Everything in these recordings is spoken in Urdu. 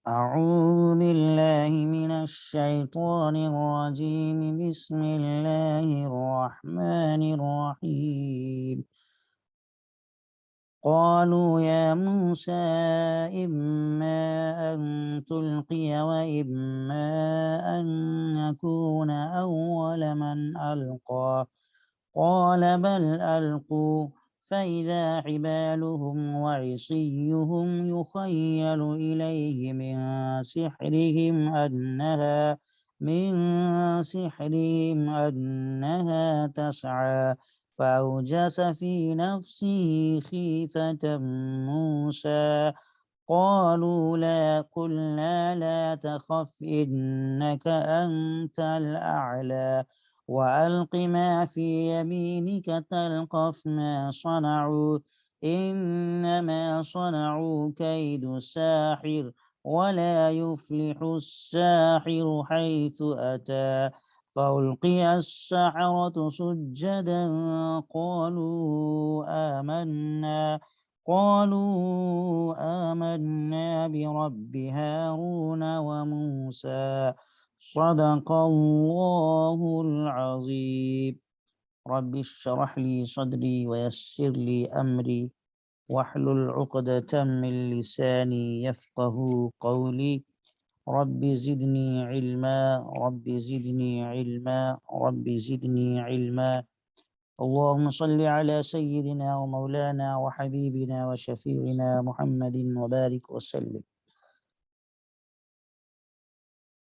أعوذ بالله من الشيطان الرجيم. بسم الله الرحمن الرحيم. قالوا يا موسى إما أن تلقي وإما أن نكون أول من ألقى قال بل ألقوا فإذا حبالهم وعصيهم يخيل إليه من سحرهم أنها تسعى فأوجس في نفسه خيفة موسى. قلنا لا تخف إنك أنت الأعلى وألق ما في يمينك تلقف ما صنعوا إنما صنعوا كيد ساحر ولا يفلح الساحر حيث أتى. فألقي السحرة سجدا قالوا آمنا برب هارون وموسى. صدق الله العظيم. رب اشرح لي صدري ويسر لي أمري واحلل عقدة من لساني يفقه قولي. رب زدني علما رب زدني علما رب زدني علما. اللهم صل على سيدنا ومولانا وحبيبنا وشفيعنا محمد وبارك وسلم.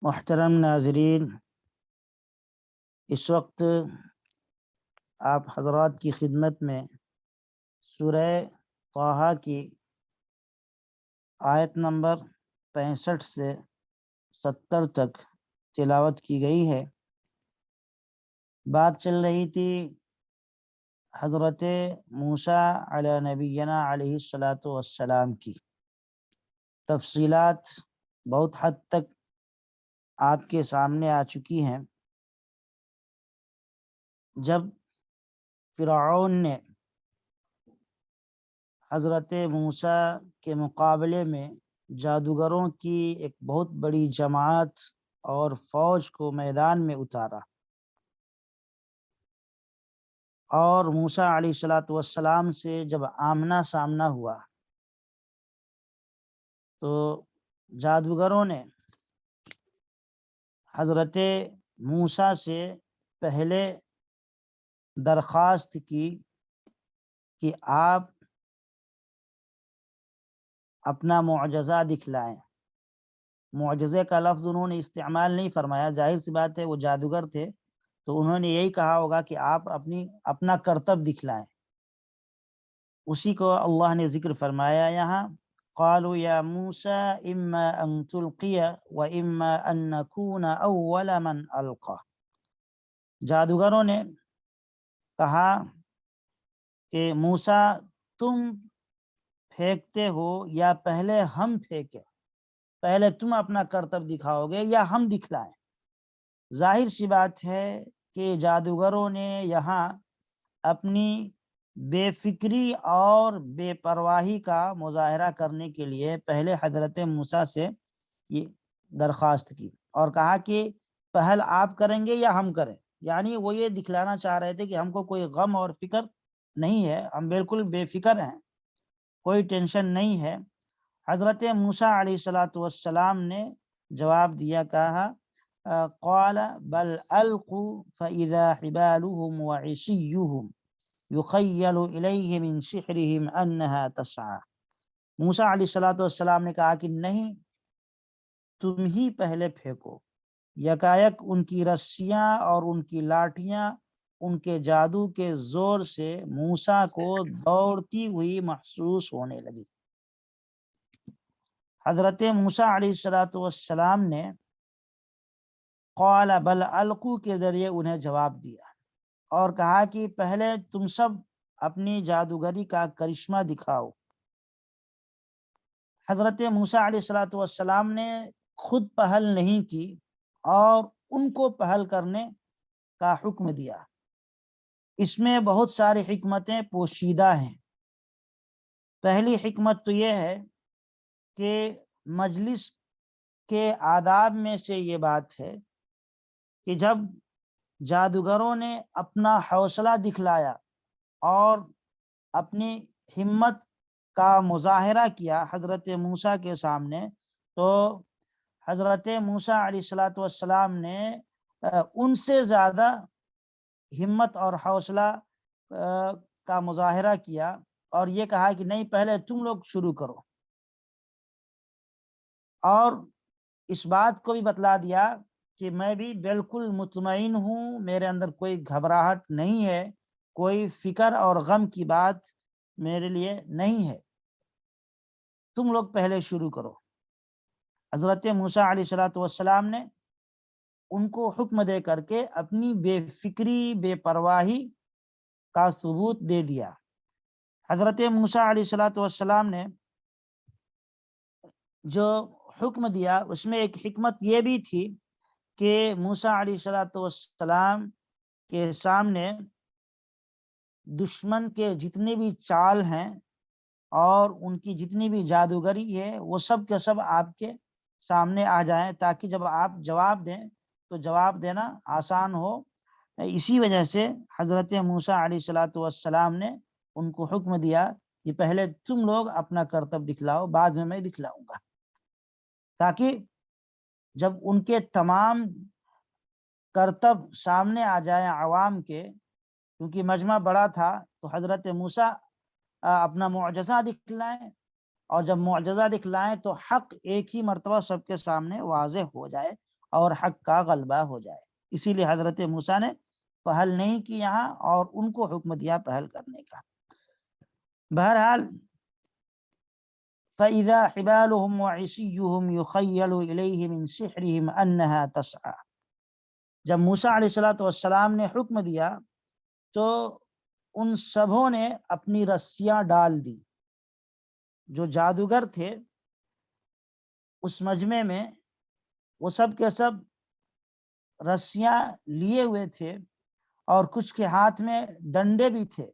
محترم ناظرین، اس وقت آپ حضرات کی خدمت میں سورہ طٰہٰ کی آیت نمبر 65 سے 70 تک تلاوت کی گئی ہے۔ بات چل رہی تھی حضرت موسیٰ علیہ نبینا علیہ الصلاۃ والسلام کی۔ تفصیلات بہت حد تک آپ کے سامنے آ چکی ہیں۔ جب فرعون نے حضرت موسیٰ کے مقابلے میں جادوگروں کی ایک بہت بڑی جماعت اور فوج کو میدان میں اتارا اور موسیٰ علیہ الصلاۃ والسلام سے جب آمنا سامنا ہوا تو جادوگروں نے حضرت موسیٰ سے پہلے درخواست کی کہ آپ اپنا معجزہ دکھلائیں۔ معجزے کا لفظ انہوں نے استعمال نہیں فرمایا، ظاہر سی بات ہے وہ جادوگر تھے تو انہوں نے یہی کہا ہوگا کہ آپ اپنا کرتب دکھلائیں۔ اسی کو اللہ نے ذکر فرمایا یہاں، قالوا یا موسیٰ اما ان تلقی و اما ان نکون اول من القی۔ جادوگروں نے کہا کہ موسیٰ تم پھینکتے ہو یا پہلے ہم پھینکیں، پہلے تم اپنا کرتب دکھاؤ گے یا ہم دکھلائیں۔ ظاہر سی بات ہے کہ جادوگروں نے یہاں اپنی بے فکری اور بے پرواہی کا مظاہرہ کرنے کے لیے پہلے حضرت موسیٰ سے یہ درخواست کی اور کہا کہ پہل آپ کریں گے یا ہم کریں، یعنی وہ یہ دکھلانا چاہ رہے تھے کہ ہم کو کوئی غم اور فکر نہیں ہے، ہم بالکل بے فکر ہیں، کوئی ٹینشن نہیں ہے۔ حضرت موسیٰ علیہ الصلاۃ والسلام نے جواب دیا، کہا قال بل القوا فاذا حبالهم وعصيهم يخيل اليه من سحرهم انها تسعى۔ موسیٰ علیہ الصلاۃ والسلام نے کہا کہ نہیں، تم ہی پہلے پھینکو۔ یکایک ان کی رسیاں اور ان کی لاٹھیاں ان کے جادو کے زور سے موسیٰ کو دوڑتی ہوئی محسوس ہونے لگی۔ حضرت موسیٰ علیہ الصلاۃ والسلام نے قال بل القوا کے ذریعے انہیں جواب دیا اور کہا کہ پہلے تم سب اپنی جادوگری کا کرشمہ دکھاؤ۔ حضرت موسیٰ علیہ الصلاۃ والسلام نے خود پہل نہیں کی اور ان کو پہل کرنے کا حکم دیا۔ اس میں بہت ساری حکمتیں پوشیدہ ہیں۔ پہلی حکمت تو یہ ہے کہ مجلس کے آداب میں سے یہ بات ہے کہ جب جادوگروں نے اپنا حوصلہ دکھلایا اور اپنی ہمت کا مظاہرہ کیا حضرت موسیٰ کے سامنے، تو حضرت موسیٰ علیہ الصلاۃ والسلام نے ان سے زیادہ ہمت اور حوصلہ کا مظاہرہ کیا اور یہ کہا کہ نہیں، پہلے تم لوگ شروع کرو، اور اس بات کو بھی بتلا دیا کہ میں بھی بالکل مطمئن ہوں، میرے اندر کوئی گھبراہٹ نہیں ہے، کوئی فکر اور غم کی بات میرے لیے نہیں ہے، تم لوگ پہلے شروع کرو۔ حضرت موسیٰ علیہ الصلاۃ والسلام نے ان کو حکم دے کر کے اپنی بے فکری، بے پرواہی کا ثبوت دے دیا۔ حضرت موسیٰ علیہ الصلاۃ والسلام نے جو حکم دیا اس میں ایک حکمت یہ بھی تھی کہ موسیٰ علیہ الصلاۃ والسلام کے سامنے دشمن کے جتنے بھی چال ہیں اور ان کی جتنی بھی جادوگری ہے وہ سب کے سب آپ کے سامنے آ جائیں، تاکہ جب آپ جواب دیں تو جواب دینا آسان ہو۔ اسی وجہ سے حضرت موسیٰ علیہ الصلاۃ والسلام نے ان کو حکم دیا کہ پہلے تم لوگ اپنا کرتب دکھلاؤ، بعد میں دکھلاؤں گا، تاکہ جب ان کے تمام کرتب سامنے آ جائیں عوام کے، کیونکہ مجمع بڑا تھا، تو حضرت موسیٰ اپنا معجزہ دکھلائیں، اور جب معجزہ دکھلائیں تو حق ایک ہی مرتبہ سب کے سامنے واضح ہو جائے اور حق کا غلبہ ہو جائے۔ اسی لیے حضرت موسیٰ نے پہل نہیں کی یہاں اور ان کو حکم دیا پہل کرنے کا۔ بہرحال فَإِذَا حِبَالُهُمْ وَعِصِيُّهُمْ يُخَيَّلُ إِلَيْهِ مِنْ سِحْرِهِمْ أَنَّهَا تَسْعَىٰ، جب موسیٰ علیہ الصلاۃ والسلام نے حکم دیا تو ان سبوں نے اپنی رسیاں ڈال دی۔ جو جادوگر تھے اس مجمع میں وہ سب کے سب رسیاں لیے ہوئے تھے اور کچھ کے ہاتھ میں ڈنڈے بھی تھے،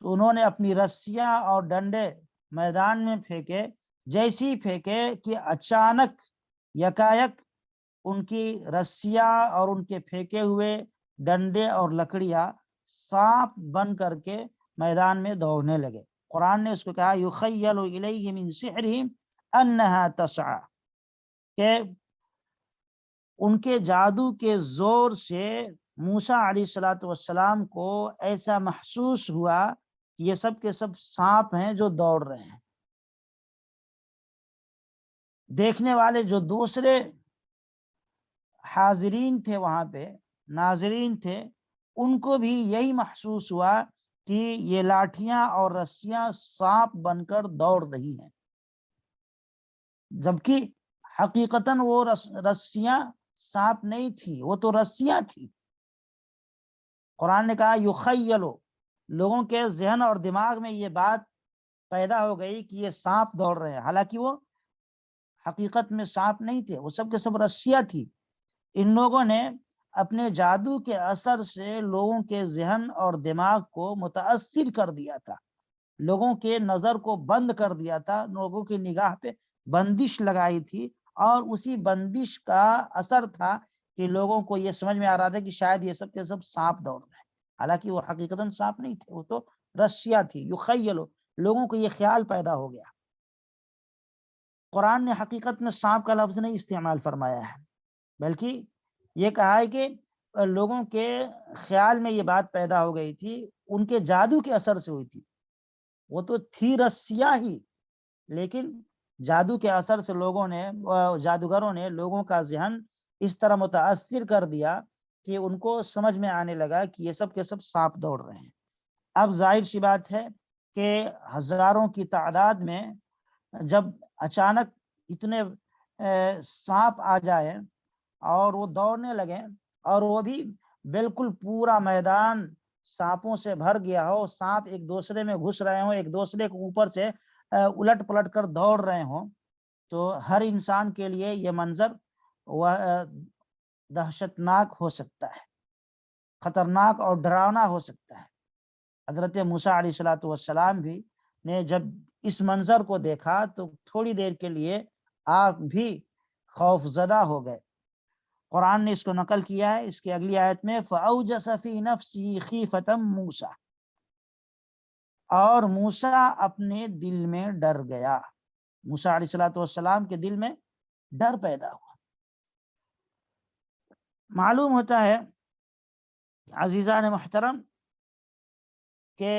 تو انہوں نے اپنی رسیاں اور ڈنڈے میدان میں پھینکے، جیسی پھینکے کہ اچانک یکایک ان کی رسیاں اور ان کے پھینکے ہوئے ڈنڈے اور لکڑیاں سانپ بن کر کے میدان میں دوڑنے لگے۔ قرآن نے اس کو کہا یخیل الیہ من سحرہم انہا تسعی، کہ ان کے جادو کے زور سے موسیٰ علیہ الصلاۃ والسلام کو ایسا محسوس ہوا کہ یہ سب کے سب سانپ ہیں جو دوڑ رہے ہیں۔ دیکھنے والے جو دوسرے حاضرین تھے، وہاں پہ ناظرین تھے، ان کو بھی یہی محسوس ہوا کہ یہ لاٹھیاں اور رسیاں سانپ بن کر دوڑ رہی ہیں، جبکہ حقیقتاً وہ رسیاں سانپ نہیں تھی، وہ تو رسیاں تھی۔ قرآن نے کہا یخیلو، لوگوں کے ذہن اور دماغ میں یہ بات پیدا ہو گئی کہ یہ سانپ دوڑ رہے ہیں، حالانکہ وہ حقیقت میں سانپ نہیں تھے، وہ سب کے سب رسیاں تھی۔ ان لوگوں نے اپنے جادو کے اثر سے لوگوں کے ذہن اور دماغ کو متاثر کر دیا تھا، لوگوں کے نظر کو بند کر دیا تھا، لوگوں کی نگاہ پہ بندش لگائی تھی، اور اسی بندش کا اثر تھا کہ لوگوں کو یہ سمجھ میں آ رہا تھا کہ شاید یہ سب کے سب سانپ دوڑ رہے ہیں، حالانکہ وہ حقیقتاً سانپ نہیں تھے، وہ تو رسیاں تھی۔ یخیلو، لوگوں کو یہ خیال پیدا ہو گیا۔ قرآن نے حقیقت میں سانپ کا لفظ نہیں استعمال فرمایا ہے، بلکہ یہ کہا ہے کہ لوگوں کے خیال میں یہ بات پیدا ہو گئی تھی، ان کے جادو کے اثر سے ہوئی تھی، وہ تو تھی رسیاں ہی، لیکن جادو کے اثر سے لوگوں نے، جادوگروں نے لوگوں کا ذہن اس طرح متاثر کر دیا کہ ان کو سمجھ میں آنے لگا کہ یہ سب کے سب سانپ دوڑ رہے ہیں۔ اب ظاہر سی بات ہے کہ ہزاروں کی تعداد میں جب اچانک اتنے سانپ آ جائے اور وہ دوڑنے لگے، اور وہ بھی بالکل پورا میدان سانپوں سے بھر گیا ہو، سانپ ایک دوسرے میں گھس رہے ہوں، ایک دوسرے کے اوپر سے الٹ پلٹ کر دوڑ رہے ہوں، تو ہر انسان کے لیے یہ منظر وہ دہشتناک ہو سکتا ہے، خطرناک اور ڈراؤنا ہو سکتا ہے۔ حضرت موسیٰ علیہ الصلاۃ والسلام بھی نے جب اس منظر کو دیکھا تو تھوڑی دیر کے لیے آپ بھی خوف زدہ ہو گئے۔ قرآن نے اس کو نقل کیا ہے، اس کی اگلی آیت میں فَأَوْجَسَ فِي نَفْسِهِ خِيفَةً مُوسیٰ، اور موسیٰ اپنے دل میں ڈر گیا، موسیٰ علیہ السلام کے دل میں ڈر پیدا ہوا۔ معلوم ہوتا ہے عزیزان محترم کہ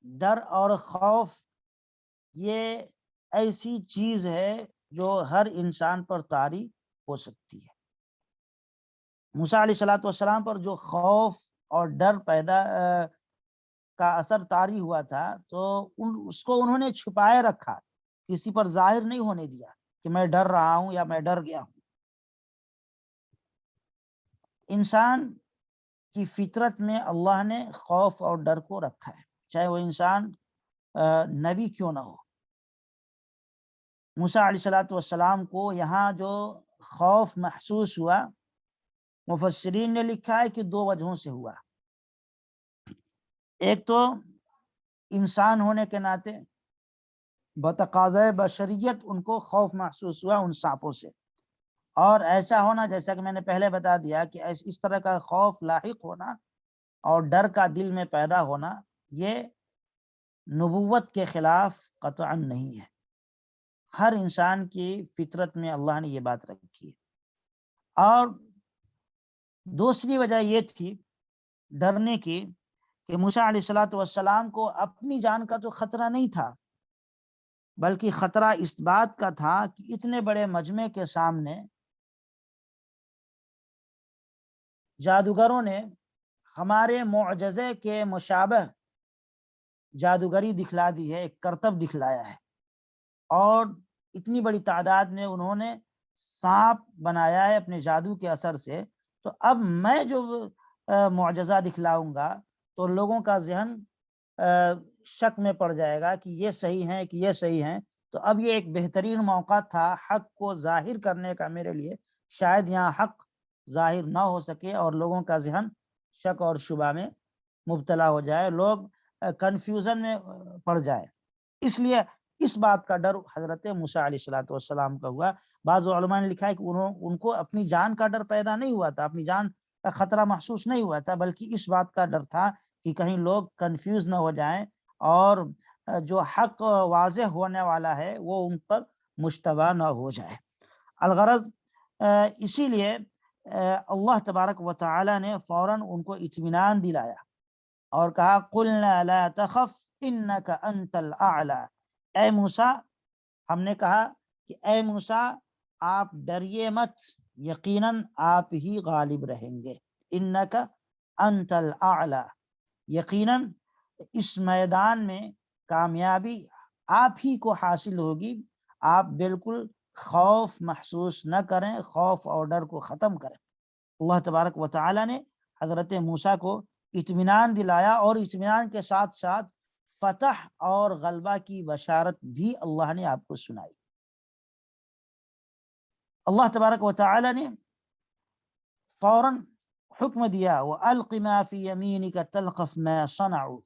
ڈر اور خوف یہ ایسی چیز ہے جو ہر انسان پر طاری ہو سکتی ہے۔ موسیٰ علیہ السلام پر جو خوف اور ڈر پیدا کا اثر طاری ہوا تھا تو اس کو انہوں نے چھپائے رکھا، کسی پر ظاہر نہیں ہونے دیا کہ میں ڈر رہا ہوں یا میں ڈر گیا ہوں۔ انسان کی فطرت میں اللہ نے خوف اور ڈر کو رکھا ہے، چاہے وہ انسان نبی کیوں نہ ہو۔ موسیٰ علیہ السلام کو یہاں جو خوف محسوس ہوا، مفسرین نے لکھا ہے کہ دو وجہوں سے ہوا۔ ایک تو انسان ہونے کے ناطے بتقاضۂ بشریت ان کو خوف محسوس ہوا ان سانپوں سے، اور ایسا ہونا جیسا کہ میں نے پہلے بتا دیا کہ اس طرح کا خوف لاحق ہونا اور ڈر کا دل میں پیدا ہونا یہ نبوت کے خلاف قطعا نہیں ہے، ہر انسان کی فطرت میں اللہ نے یہ بات رکھی ہے۔ اور دوسری وجہ یہ تھی ڈرنے کی کہ موسیٰ علیہ السلام کو اپنی جان کا تو خطرہ نہیں تھا، بلکہ خطرہ اس بات کا تھا کہ اتنے بڑے مجمع کے سامنے جادوگروں نے ہمارے معجزے کے مشابہ جادوگری دکھلا دی ہے، ایک کرتب دکھلایا ہے، اور اتنی بڑی تعداد میں انہوں نے سانپ بنایا ہے اپنے جادو کے اثر سے، تو اب میں جو معجزہ دکھلاؤں گا تو لوگوں کا ذہن شک میں پڑ جائے گا کہ یہ صحیح ہیں کہ یہ صحیح ہیں۔ تو اب یہ ایک بہترین موقع تھا حق کو ظاہر کرنے کا میرے لیے، شاید یہاں حق ظاہر نہ ہو سکے اور لوگوں کا ذہن شک اور شبہ میں مبتلا ہو جائے، لوگ کنفیوژن میں پڑ جائے، اس لیے اس بات کا ڈر حضرت موسیٰ علیہ السلام کا ہوا۔ بعض علماء نے لکھا ہے کہ ان کو اپنی جان کا ڈر پیدا نہیں ہوا تھا، اپنی جان کا خطرہ محسوس نہیں ہوا تھا، بلکہ اس بات کا ڈر تھا کہ کہیں لوگ کنفیوز نہ ہو جائیں اور جو حق واضح ہونے والا ہے وہ ان پر مشتبہ نہ ہو جائے۔ الغرض اسی لیے اللہ تبارک و تعالی نے فوراً ان کو اطمینان دلایا اور کہا قلنا لا تخف انک انت الاعلی، اے موسیٰ، ہم نے کہا کہ اے موسیٰ آپ ڈریے مت، یقیناً آپ ہی غالب رہیں گے، انک انت الاعلی، یقیناً اس میدان میں کامیابی آپ ہی کو حاصل ہوگی، آپ بالکل خوف محسوس نہ کریں، خوف اور ڈر کو ختم کریں۔ اللہ تبارک و تعالی نے حضرت موسیٰ کو اطمینان دلایا اور اطمینان کے ساتھ ساتھ فتح اور غلبہ کی بشارت بھی اللہ نے آپ کو سنائی۔ اللہ تبارک و تعالی نے فوراً حکم دیا وَأَلْقِ مَا فِي يَمِينِكَ تَلْقَفْ مَا صَنَعُوا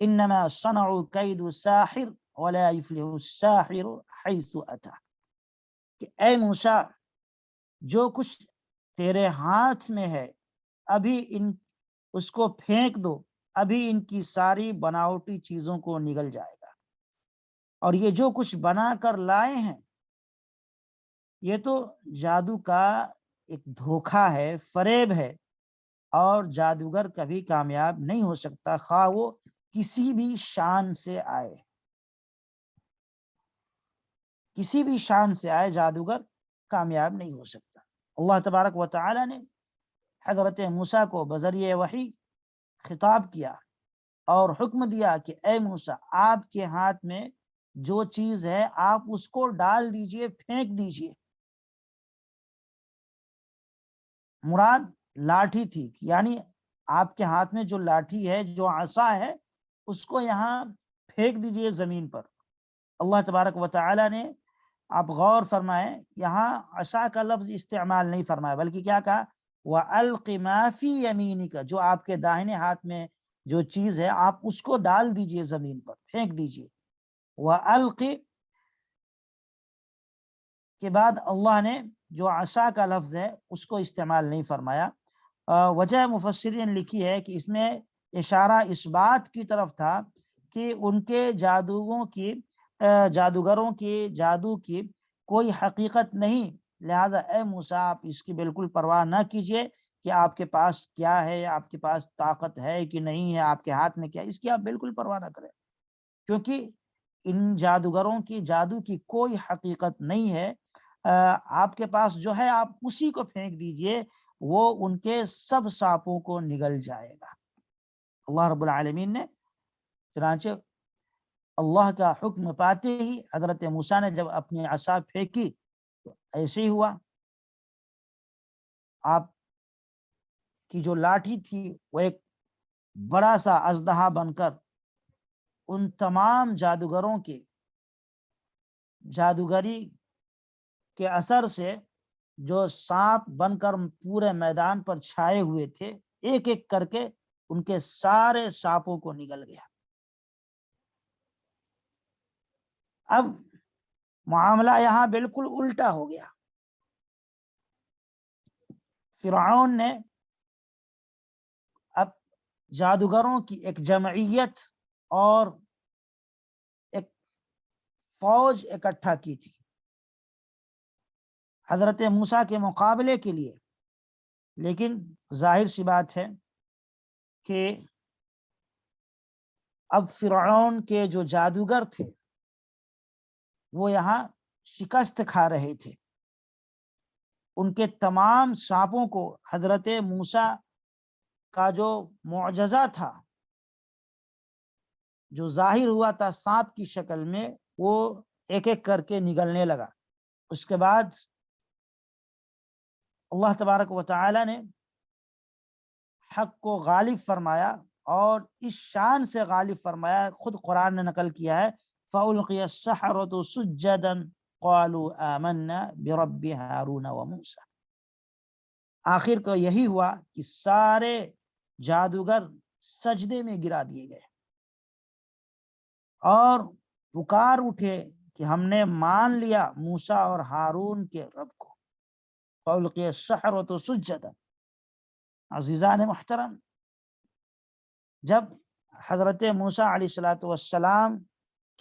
إِنَّمَا صَنَعُوا كَيْدُ سَاحِرٍ وَلَا يُفْلِحُ السَّاحِرُ حَيْثُ أَتَى، کہ اے موسیٰ جو کچھ تیرے ہاتھ میں ہے ابھی اس کو پھینک دو، ابھی ان کی ساری بناوٹی چیزوں کو نگل جائے گا، اور یہ جو کچھ بنا کر لائے ہیں یہ تو جادو کا ایک دھوکہ ہے، فریب ہے، اور جادوگر کبھی کامیاب نہیں ہو سکتا، خواہ وہ کسی بھی شان سے آئے، کسی بھی شان سے آئے جادوگر کامیاب نہیں ہو سکتا۔ اللہ تبارک و تعالی نے حضرت موسیٰ کو بذریعہ وحی خطاب کیا اور حکم دیا کہ اے موسیٰ آپ کے ہاتھ میں جو چیز ہے آپ اس کو ڈال دیجئے، پھینک دیجئے۔ مراد لاٹھی تھی، یعنی آپ کے ہاتھ میں جو لاٹھی ہے، جو عصا ہے، اس کو یہاں پھینک دیجئے زمین پر۔ اللہ تبارک و تعالی نے، آپ غور فرمائیں، یہاں عصا کا لفظ استعمال نہیں فرمایا، بلکہ کیا کہا وَأَلْقِ مَا فِي يَمِينِكَ، جو آپ کے داہنے ہاتھ میں جو چیز ہے آپ اس کو ڈال دیجئے زمین پر، پھینک دیجئے۔ وَأَلْقِ کے بعد اللہ نے جو عصا کا لفظ ہے اس کو استعمال نہیں فرمایا۔ وجہ مفسرین نے لکھی ہے کہ اس میں اشارہ اس بات کی طرف تھا کہ ان کے جادوگروں کی جادو کی کوئی حقیقت نہیں، لہذا اے موسیٰ آپ اس کی بالکل پرواہ نہ کیجئے کہ آپ کے پاس کیا ہے، آپ کے پاس طاقت ہے کہ نہیں ہے، آپ کے ہاتھ میں کیا، اس کی آپ بالکل پرواہ نہ کریں، کیونکہ ان جادوگروں کی جادو کی کوئی حقیقت نہیں ہے۔ آپ کے پاس جو ہے آپ اسی کو پھینک دیجئے، وہ ان کے سب سانپوں کو نگل جائے گا۔ اللہ رب العالمین نے چنانچہ اللہ کا حکم پاتے ہی حضرت موسیٰ نے جب اپنی عصا پھینکی تو ایسے ہی ہوا، آپ کی جو لاٹھی تھی وہ ایک بڑا سا اژدہا بن کر ان تمام جادوگروں کے جادوگری کے اثر سے جو سانپ بن کر پورے میدان پر چھائے ہوئے تھے، ایک ایک کر کے ان کے سارے سانپوں کو نگل گیا۔ اب معاملہ یہاں بالکل الٹا ہو گیا۔ فرعون نے اب جادوگروں کی ایک جمعیت اور ایک فوج اکٹھا کی تھی حضرت موسیٰ کے مقابلے کے لیے، لیکن ظاہر سی بات ہے کہ اب فرعون کے جو جادوگر تھے وہ یہاں شکست کھا رہے تھے۔ ان کے تمام سانپوں کو حضرت موسیٰ کا جو معجزہ تھا، جو ظاہر ہوا تھا سانپ کی شکل میں، وہ ایک ایک کر کے نگلنے لگا۔ اس کے بعد اللہ تبارک و تعالی نے حق کو غالب فرمایا، اور اس شان سے غالب فرمایا، خود قرآن نے نقل کیا ہے فَأُلْقِيَ السَّحَرَةُ سُجَّدًا قَالُوا آمَنَّا بِرَبِّ هَارُونَ وَمُوسَىٰ۔ آخر کو یہی ہوا کہ سارے جادوگر سجدے میں گرا دیے گئے اور پکار اٹھے کہ ہم نے مان لیا موسیٰ اور ہارون کے رب کو۔ فَأُلْقِيَ السَّحَرَةُ سُجَّدًا۔ عزیزان محترم، جب حضرت موسیٰ علیہ السلام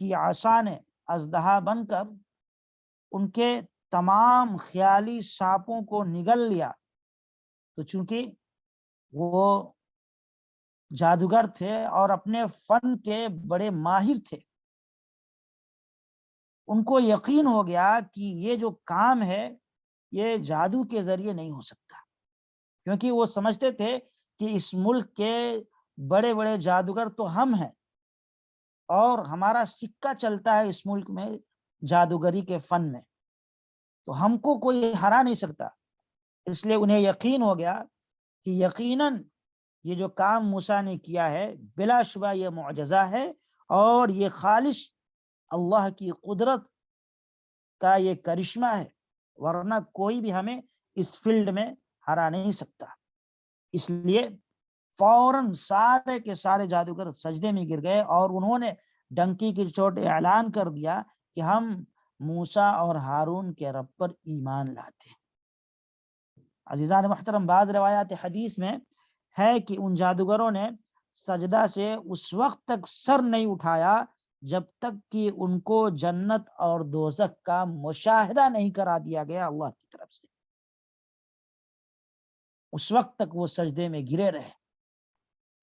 کی عصا نے اژدہا بن کر ان کے تمام خیالی سانپوں کو نگل لیا، تو چونکہ وہ جادوگر تھے اور اپنے فن کے بڑے ماہر تھے، ان کو یقین ہو گیا کہ یہ جو کام ہے یہ جادو کے ذریعے نہیں ہو سکتا، کیونکہ وہ سمجھتے تھے کہ اس ملک کے بڑے بڑے جادوگر تو ہم ہیں اور ہمارا سکہ چلتا ہے اس ملک میں جادوگری کے فن میں، تو ہم کو کوئی ہرا نہیں سکتا۔ اس لیے انہیں یقین ہو گیا کہ یقیناً یہ جو کام موسیٰ نے کیا ہے بلا شبہ یہ معجزہ ہے، اور یہ خالص اللہ کی قدرت کا یہ کرشمہ ہے، ورنہ کوئی بھی ہمیں اس فیلڈ میں ہرا نہیں سکتا۔ اس لیے فوراً سارے کے سارے جادوگر سجدے میں گر گئے اور انہوں نے ڈنکی کی چوٹ اعلان کر دیا کہ ہم موسیٰ اور ہارون کے رب پر ایمان لاتے ہیں۔ عزیزان محترم، بعض روایات حدیث میں ہے کہ ان جادوگروں نے سجدہ سے اس وقت تک سر نہیں اٹھایا جب تک کہ ان کو جنت اور دوزخ کا مشاہدہ نہیں کرا دیا گیا اللہ کی طرف سے، اس وقت تک وہ سجدے میں گرے رہے۔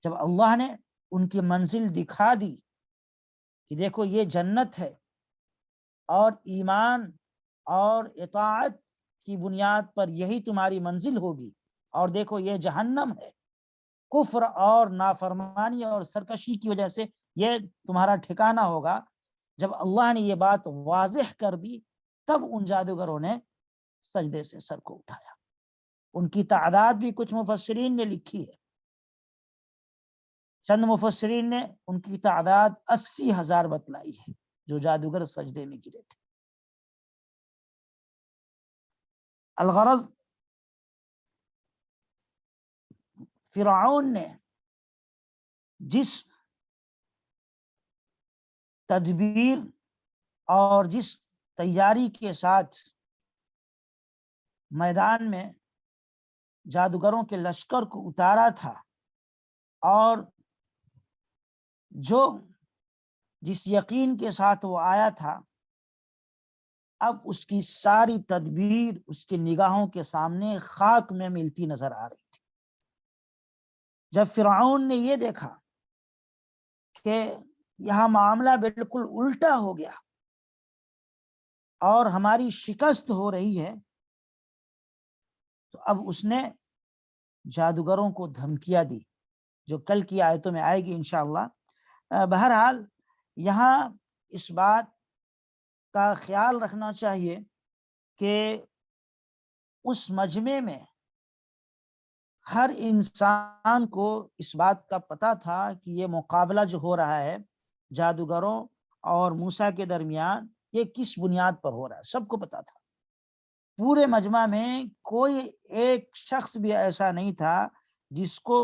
جب اللہ نے ان کی منزل دکھا دی کہ دیکھو یہ جنت ہے اور ایمان اور اطاعت کی بنیاد پر یہی تمہاری منزل ہوگی، اور دیکھو یہ جہنم ہے، کفر اور نافرمانی اور سرکشی کی وجہ سے یہ تمہارا ٹھکانہ ہوگا، جب اللہ نے یہ بات واضح کر دی تب ان جادوگروں نے سجدے سے سر کو اٹھایا۔ ان کی تعداد بھی کچھ مفسرین نے لکھی ہے، چند مفسرین نے ان کی تعداد 80,000 بتلائی ہے جو جادوگر سجدے میں گرے تھے۔ الغرض فرعون نے جس تدبیر اور جس تیاری کے ساتھ میدان میں جادوگروں کے لشکر کو اتارا تھا، اور جو جس یقین کے ساتھ وہ آیا تھا، اب اس کی ساری تدبیر اس کی نگاہوں کے سامنے خاک میں ملتی نظر آ رہی تھی۔ جب فرعون نے یہ دیکھا کہ یہاں معاملہ بالکل الٹا ہو گیا اور ہماری شکست ہو رہی ہے، تو اب اس نے جادوگروں کو دھمکیاں دی، جو کل کی آیتوں میں آئے گی انشاءاللہ۔ بہرحال یہاں اس بات کا خیال رکھنا چاہیے کہ اس مجمع میں ہر انسان کو اس بات کا پتہ تھا کہ یہ مقابلہ جو ہو رہا ہے جادوگروں اور موسیٰ کے درمیان، یہ کس بنیاد پر ہو رہا ہے، سب کو پتہ تھا۔ پورے مجمع میں کوئی ایک شخص بھی ایسا نہیں تھا جس کو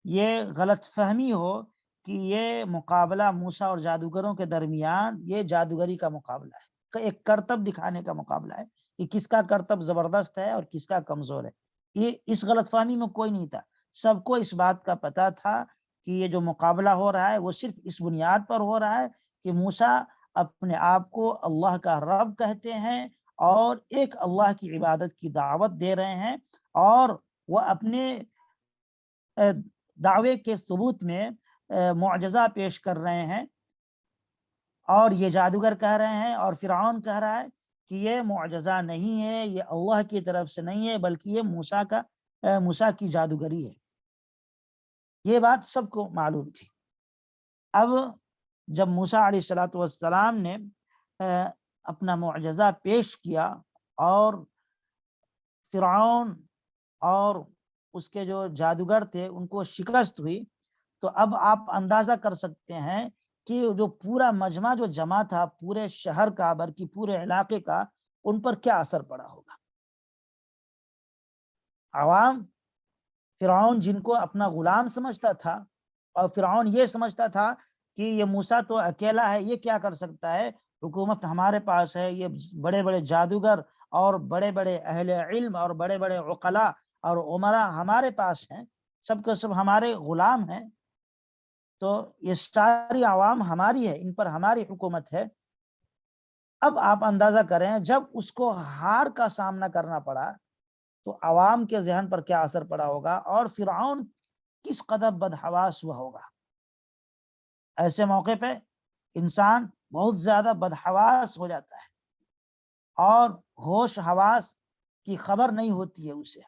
یہ غلط فہمی ہو کہ یہ مقابلہ موسیٰ اور جادوگروں کے درمیان یہ جادوگری کا مقابلہ ہے، ایک کرتب دکھانے کا مقابلہ ہے کہ کس کا کرتب زبردست ہے اور کس کا کمزور ہے۔ یہ اس غلط فہمی میں کوئی نہیں تھا، سب کو اس بات کا پتہ تھا کہ یہ جو مقابلہ ہو رہا ہے وہ صرف اس بنیاد پر ہو رہا ہے کہ موسیٰ اپنے آپ کو اللہ کا رب کہتے ہیں اور ایک اللہ کی عبادت کی دعوت دے رہے ہیں، اور وہ اپنے دعوے کے ثبوت میں معجزہ پیش کر رہے ہیں، اور یہ جادوگر کہہ رہے ہیں اور فرعون کہہ رہا ہے کہ یہ معجزہ نہیں ہے، یہ اللہ کی طرف سے نہیں ہے، بلکہ یہ موسیٰ کی جادوگری ہے۔ یہ بات سب کو معلوم تھی۔ اب جب موسیٰ علیہ السلام نے اپنا معجزہ پیش کیا اور فرعون اور اس کے جو جادوگر تھے ان کو شکست ہوئی، تو اب آپ اندازہ کر سکتے ہیں کہ جو پورا مجمع جو جمع تھا، پورے شہر کا بلکہ پورے علاقے کا، ان پر کیا اثر پڑا ہوگا۔ عوام، فرعون جن کو اپنا غلام سمجھتا تھا، اور فرعون یہ سمجھتا تھا کہ یہ موسیٰ تو اکیلا ہے، یہ کیا کر سکتا ہے، حکومت ہمارے پاس ہے، یہ بڑے بڑے جادوگر اور بڑے بڑے اہل علم اور بڑے بڑے عقلاء اور عمراء ہمارے پاس ہیں، سب کے سب ہمارے غلام ہیں، تو یہ ساری عوام ہماری ہے، ان پر ہماری حکومت ہے۔ اب آپ اندازہ کریں جب اس کو ہار کا سامنا کرنا پڑا تو عوام کے ذہن پر کیا اثر پڑا ہوگا، اور فرعون کس قدر بدحواس ہوا ہوگا۔ ایسے موقع پہ انسان بہت زیادہ بدحواس ہو جاتا ہے اور ہوش حواس کی خبر نہیں ہوتی ہے اسے۔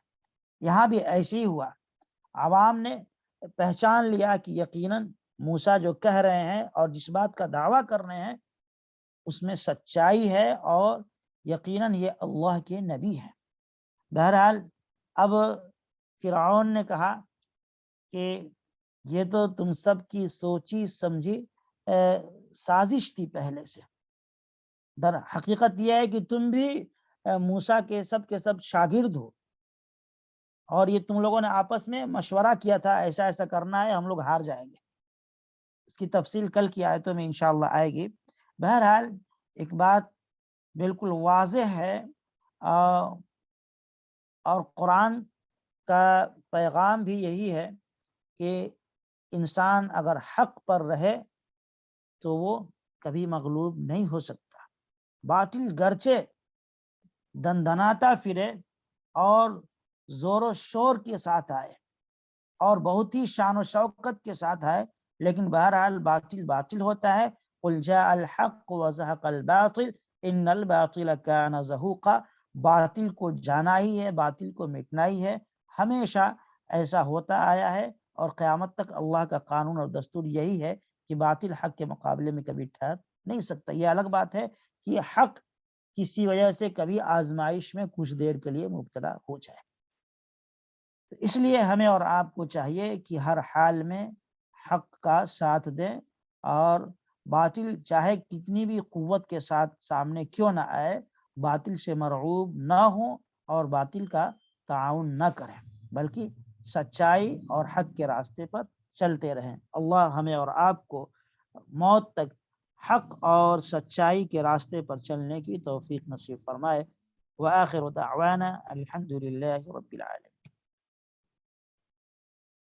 یہاں بھی ایسے ہی ہوا، عوام نے پہچان لیا کہ یقیناً موسیٰ جو کہہ رہے ہیں اور جس بات کا دعویٰ کر رہے ہیں اس میں سچائی ہے، اور یقیناً یہ اللہ کے نبی ہیں۔ بہرحال اب فرعون نے کہا کہ یہ تو تم سب کی سوچی سمجھی سازش تھی پہلے سے، در حقیقت یہ ہے کہ تم بھی موسیٰ کے سب شاگرد ہو، اور یہ تم لوگوں نے آپس میں مشورہ کیا تھا ایسا ایسا کرنا ہے، ہم لوگ ہار جائیں گے۔ اس کی تفصیل کل کی آیتوں میں انشاءاللہ آئے گی۔ بہرحال ایک بات بالکل واضح ہے، اور قرآن کا پیغام بھی یہی ہے کہ انسان اگر حق پر رہے تو وہ کبھی مغلوب نہیں ہو سکتا۔ باطل گرچہ دندناتا پھرے اور زور و شور کے ساتھ آئے اور بہت ہی شان و شوکت کے ساتھ آئے، لیکن بہرحال باطل باطل ہوتا ہے۔ قل جاء الحق وزهق الباطل ان الباطل كان زهوقا، باطل کو جانا ہی ہے، باطل کو مٹنا ہی ہے، ہمیشہ ایسا ہوتا آیا ہے، اور قیامت تک اللہ کا قانون اور دستور یہی ہے کہ باطل حق کے مقابلے میں کبھی ٹھہر نہیں سکتا۔ یہ الگ بات ہے کہ حق کسی وجہ سے کبھی آزمائش میں کچھ دیر کے لیے مبتلا ہو جائے۔ تو اس لیے ہمیں اور آپ کو چاہیے کہ ہر حال میں حق کا ساتھ دیں، اور باطل چاہے کتنی بھی قوت کے ساتھ سامنے کیوں نہ آئے، باطل سے مرعوب نہ ہوں اور باطل کا تعاون نہ کریں، بلکہ سچائی اور حق کے راستے پر چلتے رہیں۔ اللہ ہمیں اور آپ کو موت تک حق اور سچائی کے راستے پر چلنے کی توفیق نصیب فرمائے۔ وآخر دعوانا الحمد للہ رب العالمین.